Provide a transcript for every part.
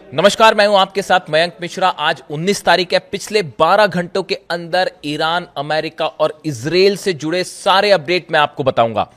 नमस्कार, मैं हूं आपके साथ मयंक मिश्रा। आज 19 तारीख है। पिछले 12 घंटों के अंदर ईरान, अमेरिका और इजराइल से जुड़े सारे अपडेट मैं आपको बताऊंगा।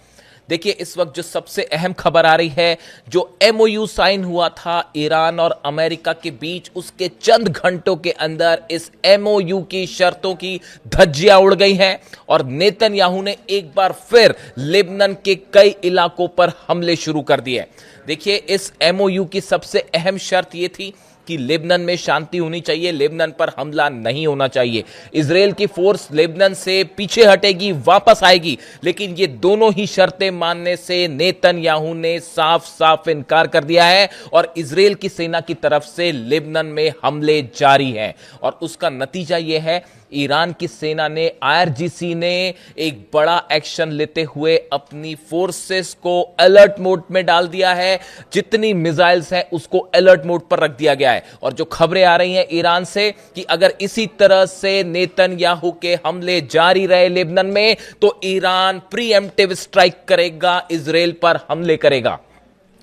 देखिए, इस वक्त जो सबसे अहम खबर आ रही है, जो एमओयू साइन हुआ था ईरान और अमेरिका के बीच, उसके चंद घंटों के अंदर इस एमओयू की शर्तों की धज्जियां उड़ गई हैं और नेतन्याहू ने एक बार फिर लेबनान के कई इलाकों पर हमले शुरू कर दिए। देखिए, इस एमओयू की सबसे अहम शर्त यह थी कि लेबनान में शांति होनी चाहिए, लेबनान पर हमला नहीं होना चाहिए। इजराइल की फोर्स लेबनान से पीछे हटेगी, वापस आएगी, लेकिन ये दोनों ही शर्तें मानने से नेतन्याहू ने साफ साफ इनकार कर दिया है और इजराइल की सेना की तरफ से लेबनान में हमले जारी हैं। और उसका नतीजा यह है, ईरान की सेना ने, आईआरजीसी ने एक बड़ा एक्शन लेते हुए अपनी फोर्सेस को अलर्ट मोड में डाल दिया है। जितनी मिसाइल्स हैं उसको अलर्ट मोड पर रख दिया गया है। और जो खबरें आ रही हैं ईरान से कि अगर इसी तरह से नेतन्याहू के हमले जारी रहे लेबनान में, तो ईरान प्रीएम्प्टिव स्ट्राइक करेगा, इजराइल पर हमले करेगा।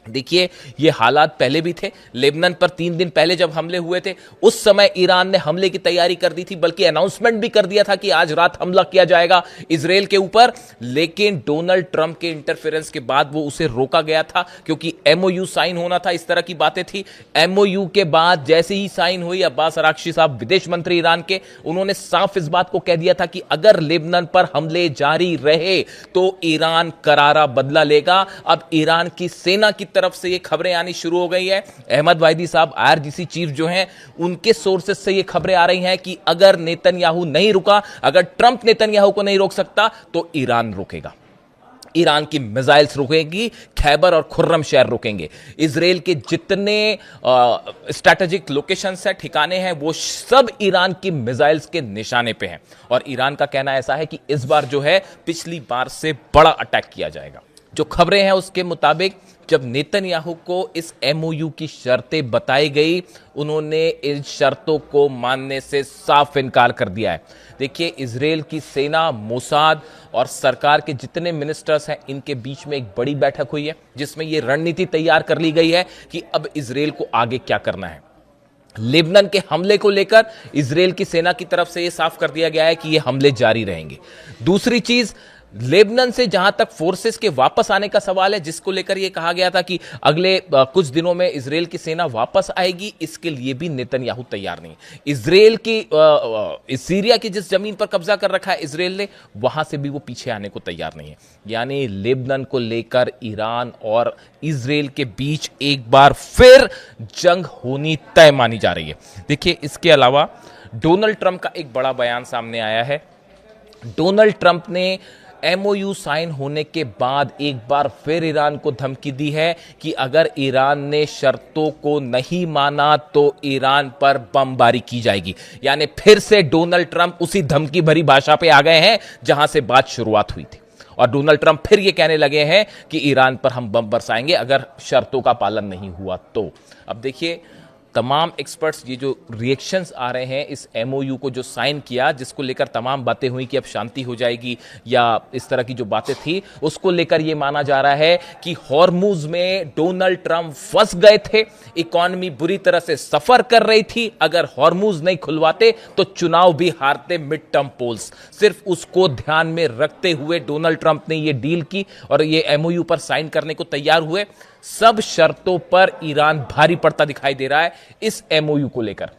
देखिए, ये हालात पहले भी थे। लेबनान पर 3 दिन पहले जब हमले हुए थे, उस समय ईरान ने हमले की तैयारी कर दी थी, बल्कि अनाउंसमेंट भी कर दिया था कि आज रात हमला किया जाएगा इजराइल के ऊपर। लेकिन डोनाल्ड ट्रंप के इंटरफेरेंस के बाद वो उसे रोका गया था, क्योंकि एमओयू साइन होना था, इस तरह की बातें थी। एमओयू के बाद जैसे ही साइन हुई, अब्बास अराक्ची साहब विदेश मंत्री ईरान के, उन्होंने साफ इस बात को कह दिया था कि अगर लेबनान पर हमले जारी रहे तो ईरान करारा बदला लेगा। अब ईरान की सेना की तरफ से ये खबरें आनी शुरू हो गई है। अहमद वाहिदी साहब, आईआरजीसी चीफ जो हैं, उनके सोर्सेज से ये खबरें आ रही हैं कि अगर नेतन्याहू नहीं रुका, अगर ट्रंप नेतन्याहू को नहीं रोक सकता, तो ईरान रोकेगा। ईरान की मिसाइल्स रुकेगी, खैबर और खुर्रम शहर रुकेंगे। इजराइल के जितने स्ट्रैटेजिक लोकेशंस हैं, ठिकाने हैं, वो सब ईरान की मिसाइल्स के निशाने पे हैं। और ईरान का कहना ऐसा है कि इस बार जो है पिछली बार से बड़ा अटैक किया जाएगा। जो खबरें हैं उसके मुताबिक जब नेतन्याहू को इस एमओयू की शर्तें बताई गई, उन्होंने इन शर्तों को मानने से साफ इनकार कर दिया है। देखिए, इजराइल की सेना, मोसाद और सरकार के जितने मिनिस्टर्स हैं, इनके बीच में एक बड़ी बैठक हुई है, जिसमें यह रणनीति तैयार कर ली गई है कि अब इजराइल को आगे क्या करना है। लेबनान के हमले को लेकर इजराइल की सेना की तरफ से यह साफ कर दिया गया है कि यह हमले जारी रहेंगे। दूसरी चीज, लेबनान से जहां तक फोर्सेस के वापस आने का सवाल है, जिसको लेकर यह कहा गया था कि अगले कुछ दिनों में इजराइल की सेना वापस आएगी, इसके लिए भी नेतन्याहू तैयार नहीं। इजराइल की सीरिया की जिस जमीन पर कब्जा कर रखा है इजराइल ने, वहां से भी वो पीछे आने को तैयार नहीं है। यानी लेबनान को लेकर ईरान और इजराइल के बीच एक बार फिर जंग होनी तय मानी जा रही है। देखिए, इसके अलावा डोनाल्ड ट्रंप का एक बड़ा बयान सामने आया है। डोनाल्ड ट्रंप ने एमओयू साइन होने के बाद एक बार फिर ईरान को धमकी दी है कि अगर ईरान ने शर्तों को नहीं माना तो ईरान पर बमबारी की जाएगी। यानी फिर से डोनाल्ड ट्रंप उसी धमकी भरी भाषा पे आ गए हैं जहां से बात शुरुआत हुई थी। और डोनाल्ड ट्रंप फिर ये कहने लगे हैं कि ईरान पर हम बम बरसाएंगे अगर शर्तों का पालन नहीं हुआ तो। अब देखिए, तमाम एक्सपर्ट्स, ये जो रिएक्शंस आ रहे हैं इस एमओयू को जो साइन किया, जिसको लेकर तमाम बातें हुई कि अब शांति हो जाएगी या इस तरह की जो बातें थी, उसको लेकर यह माना जा रहा है कि हॉर्मुज में डोनाल्ड ट्रंप फंस गए थे। इकॉनमी बुरी तरह से सफर कर रही थी। अगर हॉर्मुज नहीं खुलवाते तो चुनाव भी हारते मिड टर्म पोल्स। सिर्फ उसको ध्यान में रखते हुए डोनाल्ड ट्रंप ने यह डील की और ये एमओयू पर साइन करने को तैयार हुए। सब शर्तों पर ईरान भारी पड़ता दिखाई दे रहा है इस एमओयू को लेकर।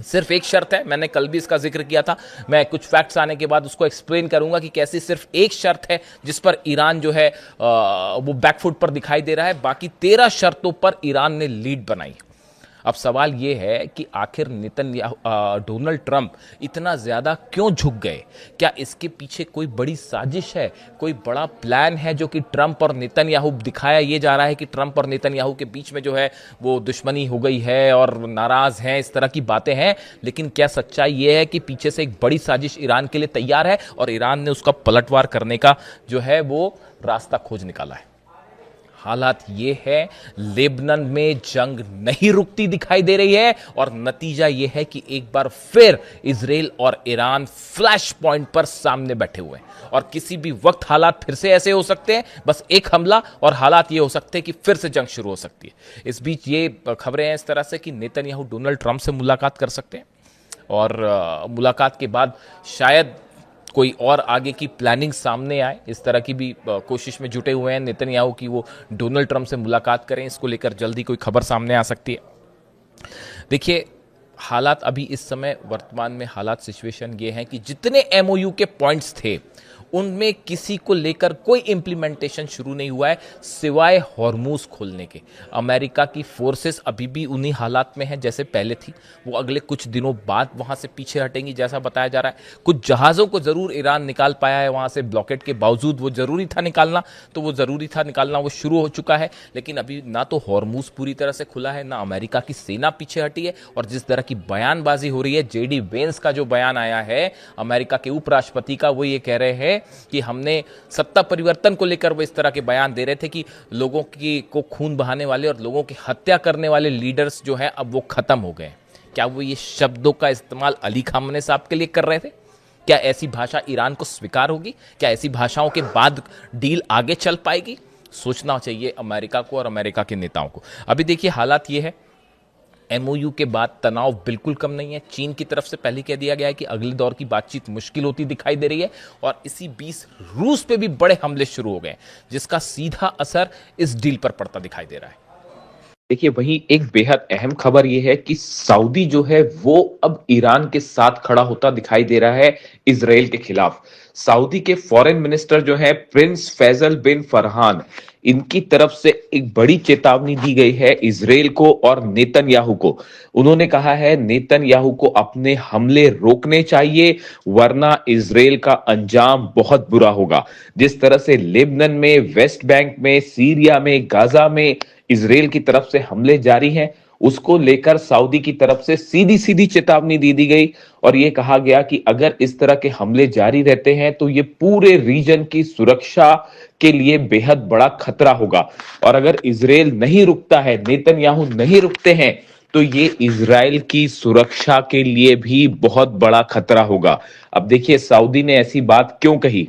सिर्फ एक शर्त है, मैंने कल भी इसका जिक्र किया था, मैं कुछ फैक्ट्स आने के बाद उसको एक्सप्लेन करूंगा कि कैसे सिर्फ एक शर्त है जिस पर ईरान जो है वो बैकफुट पर दिखाई दे रहा है। बाकी 13 शर्तों पर ईरान ने लीड बनाई। अब सवाल यह है कि आखिर डोनाल्ड ट्रंप इतना ज्यादा क्यों झुक गए? क्या इसके पीछे कोई बड़ी साजिश है, कोई बड़ा प्लान है जो कि ट्रंप और नेतन्याहू, दिखाया यह जा रहा है कि ट्रंप और नेतन्याहू के बीच में जो है वो दुश्मनी हो गई है और नाराज हैं, इस तरह की बातें हैं। लेकिन क्या सच्चाई यह है कि पीछे से एक बड़ी साजिश ईरान के लिए तैयार है और ईरान ने उसका पलटवार करने का जो है वो रास्ता खोज निकाला है? हालात ये है, लेबनान में जंग नहीं रुकती दिखाई दे रही है और नतीजा ये है कि एक बार फिर इजराइल और ईरान फ्लैश पॉइंट पर सामने बैठे हुए हैं और किसी भी वक्त हालात फिर से ऐसे हो सकते हैं, बस एक हमला और हालात ये हो सकते हैं कि फिर से जंग शुरू हो सकती है। इस बीच ये खबरें हैं इस तरह से कि नेतन्याहू डोनाल्ड ट्रंप से मुलाकात कर सकते हैं और मुलाकात के बाद शायद कोई और आगे की प्लानिंग सामने आए। इस तरह की भी कोशिश में जुटे हुए हैं नेतन्याहू की वो डोनाल्ड ट्रंप से मुलाकात करें। इसको लेकर जल्दी कोई खबर सामने आ सकती है। देखिए, हालात अभी इस समय वर्तमान में हालात सिचुएशन ये है कि जितने एमओयू के पॉइंट्स थे उनमें किसी को लेकर कोई इंप्लीमेंटेशन शुरू नहीं हुआ है सिवाय हॉर्मूज खोलने के। अमेरिका की फोर्सेस अभी भी उन्हीं हालात में है जैसे पहले थी। वो अगले कुछ दिनों बाद वहां से पीछे हटेंगी जैसा बताया जा रहा है। कुछ जहाजों को जरूर ईरान निकाल पाया है वहां से, ब्लॉकेट के बावजूद वो जरूरी था निकालना, तो वो जरूरी था निकालना, वो शुरू हो चुका है। लेकिन अभी ना तो हॉर्मूज पूरी तरह से खुला है, ना अमेरिका की सेना पीछे हटी है। और जिस तरह की बयानबाजी हो रही है, जेडी वेंस का जो बयान आया है अमेरिका के उपराष्ट्रपति का, वो ये कह रहे हैं कि हमने सत्ता परिवर्तन को लेकर वो इस तरह के बयान दे रहे थे कि लोगों की को खून बहाने वाले और लोगों की हत्या करने वाले लीडर्स जो हैं अब वो खत्म हो गए। क्या वो ये शब्दों का इस्तेमाल अली खामने साहब के लिए कर रहे थे? क्या ऐसी भाषा ईरान को स्वीकार होगी? क्या ऐसी भाषाओं के बाद डील आगे चल पाएगी? सोचना चाहिए अमेरिका को और अमेरिका के नेताओं को। अभी देखिए हालात ये है, एमओयू के बाद तनाव बिल्कुल कम नहीं है। चीन की तरफ से पहले कह दिया गया है कि अगले दौर की बातचीत मुश्किल होती दिखाई दे रही है और इसी बीच रूस पे भी बड़े हमले शुरू हो गए जिसका सीधा असर इस डील पर पड़ता दिखाई दे रहा है। देखिए, वहीं एक बेहद अहम खबर यह है कि सऊदी जो है वो अब ईरान के साथ खड़ा होता दिखाई दे रहा है इजराइल के खिलाफ। सऊदी के फॉरेन मिनिस्टर जो है प्रिंस फैजल बिन फरहान, इनकी तरफ से एक बड़ी चेतावनी दी गई है इजराइल को और नेतन्याहू को। उन्होंने कहा है नेतन्याहू को अपने हमले रोकने चाहिए वरना इजराइल का अंजाम बहुत बुरा होगा। जिस तरह से लेबनान में, वेस्ट बैंक में, सीरिया में, गाजा में इजराइल की तरफ से हमले जारी हैं, उसको लेकर सऊदी की तरफ से सीधी सीधी चेतावनी दे दी गई और यह कहा गया कि अगर इस तरह के हमले जारी रहते हैं तो ये पूरे रीजन की सुरक्षा के लिए बेहद बड़ा खतरा होगा और अगर इजराइल नहीं रुकता है, नेतन्याहू नहीं रुकते हैं, तो ये इजराइल की सुरक्षा के लिए भी बहुत बड़ा खतरा होगा। अब देखिए सऊदी ने ऐसी बात क्यों कही,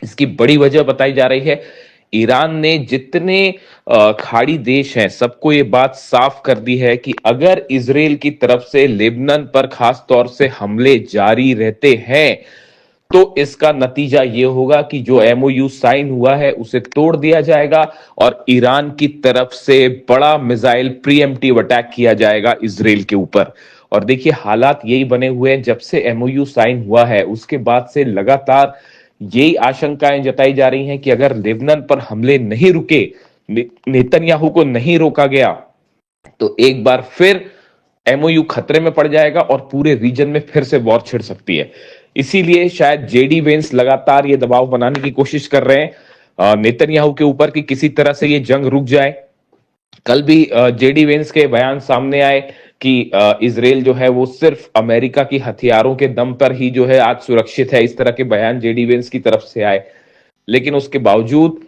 इसकी बड़ी वजह बताई जा रही है। ईरान ने जितने खाड़ी देश हैं सबको ये बात साफ कर दी है कि अगर इजराइल की तरफ से लेबनान पर खास तौर से हमले जारी रहते हैं तो इसका नतीजा यह होगा कि जो एमओयू साइन हुआ है उसे तोड़ दिया जाएगा और ईरान की तरफ से बड़ा मिसाइल प्रीएम्प्टिव अटैक किया जाएगा इजराइल के ऊपर। और देखिए हालात यही बने हुए हैं, जब से एमओयू साइन हुआ है उसके बाद से लगातार यही आशंकाएं जताई जा रही हैं कि अगर लेबनान पर हमले नहीं रुके, नेतन्याहू को नहीं रोका गया, तो एक बार फिर एमओयू खतरे में पड़ जाएगा और पूरे रीजन में फिर से वॉर छिड़ सकती है। इसीलिए शायद जेडी वेंस लगातार ये दबाव बनाने की कोशिश कर रहे हैं नेतन्याहू के ऊपर कि किसी तरह से ये जंग रुक जाए। कल भी जेडी वेंस के बयान सामने आए कि इजराइल जो है वो सिर्फ अमेरिका की हथियारों के दम पर ही जो है आज सुरक्षित है, इस तरह के बयान जेडी वेंस की तरफ से आए। लेकिन उसके बावजूद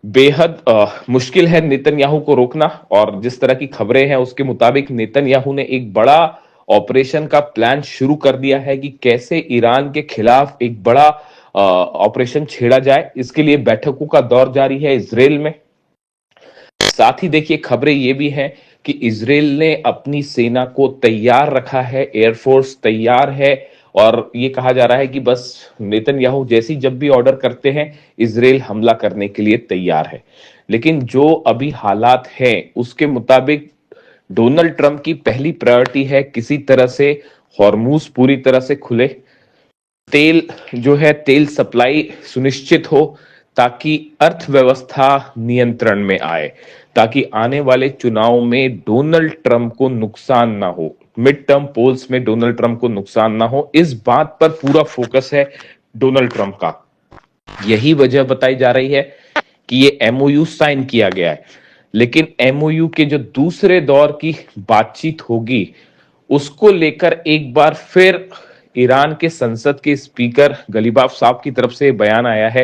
बेहद मुश्किल है नेतन्याहू को रोकना और जिस तरह की खबरें हैं उसके मुताबिक नेतन्याहू ने एक बड़ा ऑपरेशन का प्लान शुरू कर दिया है कि कैसे ईरान के खिलाफ एक बड़ा ऑपरेशन छेड़ा जाए। इसके लिए बैठकों का दौर जारी है इजराइल में। साथ ही देखिए खबरें ये भी हैं कि इजराइल ने अपनी सेना को तैयार रखा है, एयरफोर्स तैयार है और ये कहा जा रहा है कि बस नेतन्याहू जैसी जब भी ऑर्डर करते हैं इजराइल हमला करने के लिए तैयार है। लेकिन जो अभी हालात हैं उसके मुताबिक डोनाल्ड ट्रंप की पहली प्रायोरिटी है किसी तरह से हॉर्मूज पूरी तरह से खुले, तेल जो है तेल सप्लाई सुनिश्चित हो ताकि अर्थव्यवस्था नियंत्रण में आए, ताकि आने वाले चुनाव में डोनाल्ड ट्रंप को नुकसान ना हो, मिड टर्म पोल्स में डोनाल्ड ट्रंप को नुकसान ना हो, इस बात पर पूरा फोकस है डोनाल्ड ट्रंप का। यही वजह बताई जा रही है कि ये एमओयू साइन किया गया है। लेकिन एमओयू के जो दूसरे दौर की बातचीत होगी उसको लेकर एक बार फिर ईरान के संसद के स्पीकर गलीबाफ साहब की तरफ से बयान आया है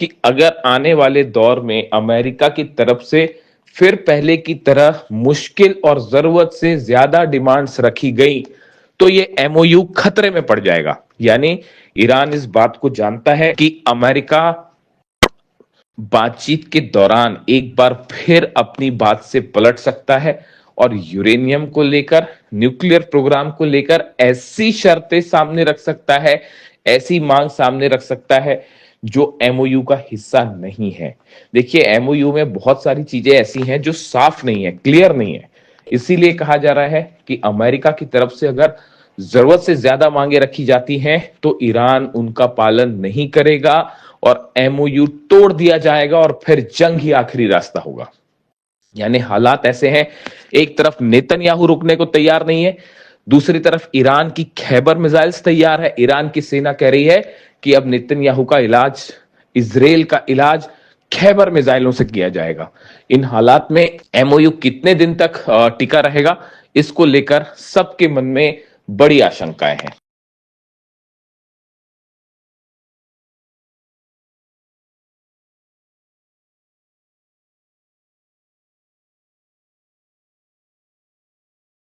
कि अगर आने वाले दौर में अमेरिका की तरफ से फिर पहले की तरह मुश्किल और जरूरत से ज्यादा डिमांड्स रखी गई तो ये एमओयू खतरे में पड़ जाएगा। यानी ईरान इस बात को जानता है कि अमेरिका बातचीत के दौरान एक बार फिर अपनी बात से पलट सकता है और यूरेनियम को लेकर, न्यूक्लियर प्रोग्राम को लेकर ऐसी शर्तें सामने रख सकता है, ऐसी मांग सामने रख सकता है जो एमओयू का हिस्सा नहीं है। देखिए, एमओयू में बहुत सारी चीजें ऐसी हैं जो साफ नहीं है, क्लियर नहीं है। इसीलिए कहा जा रहा है कि अमेरिका की तरफ से अगर जरूरत से ज्यादा मांगे रखी जाती हैं तो ईरान उनका पालन नहीं करेगा और एमओयू तोड़ दिया जाएगा और फिर जंग ही आखिरी रास्ता होगा। यानी हालात ऐसे हैं, एक तरफ नेतन्याहू रुकने को तैयार नहीं है, दूसरी तरफ ईरान की खैबर मिसाइल्स तैयार है। ईरान की सेना कह रही है कि अब नेतन्याहू का इलाज, इजराइल का इलाज खैबर मिसाइलों से किया जाएगा। इन हालात में एमओयू कितने दिन तक टिका रहेगा, इसको लेकर सबके मन में बड़ी आशंकाएं हैं।